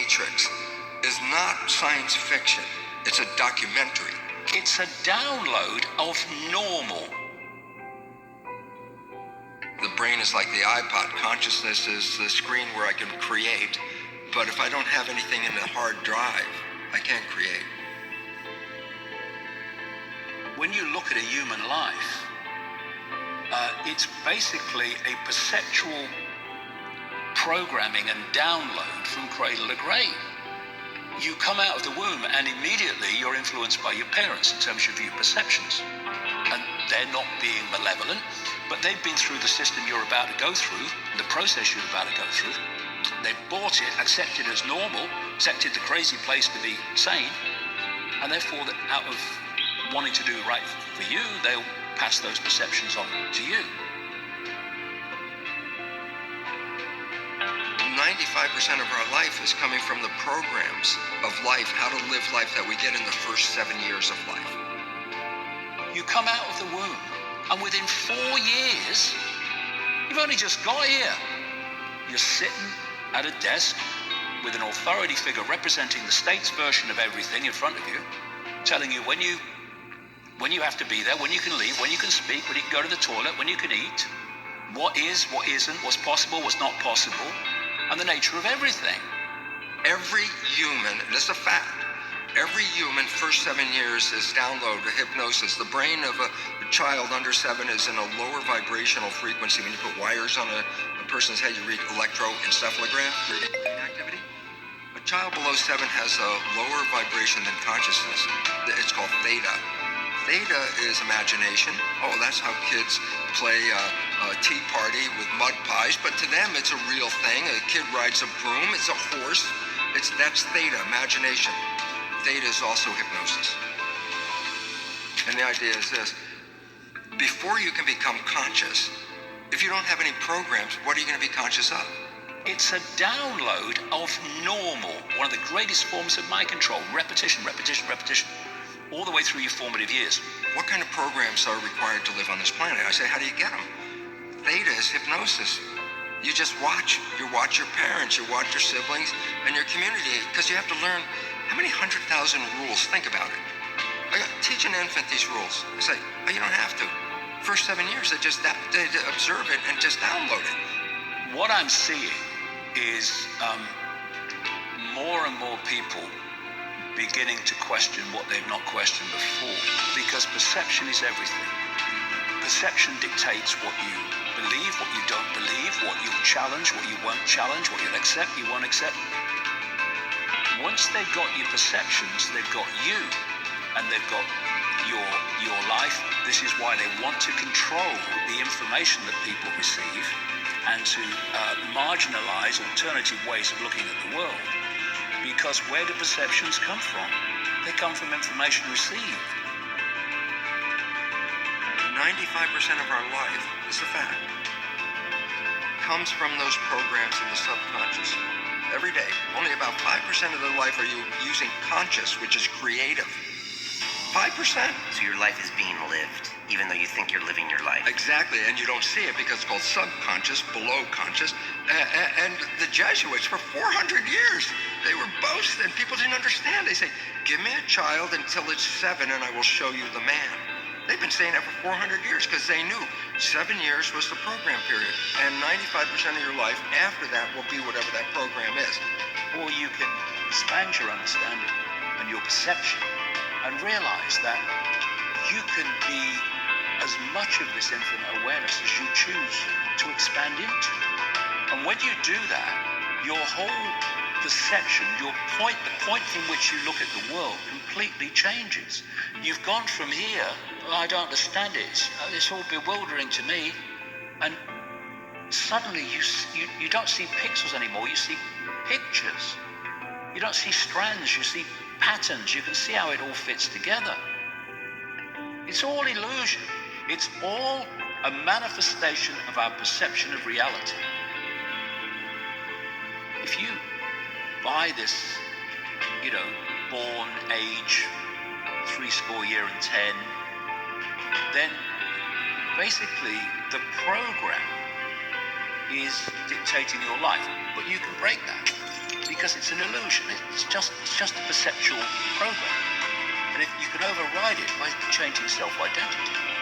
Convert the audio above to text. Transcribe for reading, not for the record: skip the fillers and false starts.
Matrix is not science fiction. It's a documentary. It's a download of normal. The brain is like the iPod. Consciousness is the screen where I can create. But if I don't have anything in the hard drive, I can't create. When you look at a human life, it's basically a perceptual programming and download from cradle to grave. You come out of the womb and immediately you're influenced by your parents in terms of your perceptions. And they're not being malevolent, but they've been through the system you're about to go through, the process you're about to go through. They've bought it, accepted it as normal, accepted the crazy place to be sane, and therefore out of wanting to do right for you, they'll pass those perceptions on to you. 95% of our life is coming from the programs of life, how to live life that we get in the first 7 years of life. You come out of the womb, and within 4 years, you've only just got here. You're sitting at a desk with an authority figure representing the state's version of everything in front of you, telling you when you have to be there, when you can leave, when you can speak, when you can go to the toilet, when you can eat, what is, what isn't, what's possible, what's not possible, and the nature of everything. Every human, and it's a fact, every human first 7 years is download hypnosis. The brain of a child under 7 is in a lower vibrational frequency. When you put wires on a person's head, you read electroencephalograph, reading brain activity. A child below 7 has a lower vibration than consciousness. It's called theta. Theta is imagination. Oh, that's how kids play a tea party with mud pies, but to them it's a real thing. A kid rides a broom, it's a horse. That's theta, imagination. Theta is also hypnosis. And the idea is this: before you can become conscious, if you don't have any programs, what are you going to be conscious of? It's a download of normal, one of the greatest forms of mind control. Repetition, repetition, repetition, all the way through your formative years. What kind of programs are required to live on this planet? I say, how do you get them? Theta is hypnosis. You just watch. You watch your parents, you watch your siblings, and your community, because you have to learn how many 100,000 rules. Think about it. Teach an infant these rules. I say, oh, you don't have to. First 7 years, they observe it and just download it. What I'm seeing is more and more people beginning to question what they've not questioned before, because perception is everything. Perception dictates what you believe, what you don't believe, what you'll challenge, what you won't challenge, what you'll accept, you won't accept. Once they've got your perceptions, they've got you, and they've got your life. This is why they want to control the information that people receive and to marginalize alternative ways of looking at the world. Because where do perceptions come from? They come from information received. 95% of our life, is a fact, comes from those programs in the subconscious. Every day, only about 5% of the life are you using conscious, which is creative. 5%. So your life is being lived, even though you think you're living your life. Exactly, and you don't see it because it's called subconscious, below conscious. And the Jesuits, for 400 years, they were boasting. People didn't understand. They say, give me a child until it's 7 and I will show you the man. They've been saying that for 400 years because they knew 7 years was the program period. And 95% of your life after that will be whatever that program is. Or you can expand your understanding and your perception and realize that you can be as much of this infinite awareness as you choose to expand into. And when you do that, your whole perception, the point from which you look at the world completely changes. You've gone from here, I don't understand it, it's all bewildering to me, and suddenly you don't see pixels anymore, you see pictures. You don't see strands, you see patterns, you can see how it all fits together. It's all illusion. It's all a manifestation of our perception of reality. If you buy this, born age 70, then basically the program is dictating your life. But you can break that because it's an illusion. It's just a perceptual program. And if you can override it by changing self-identity.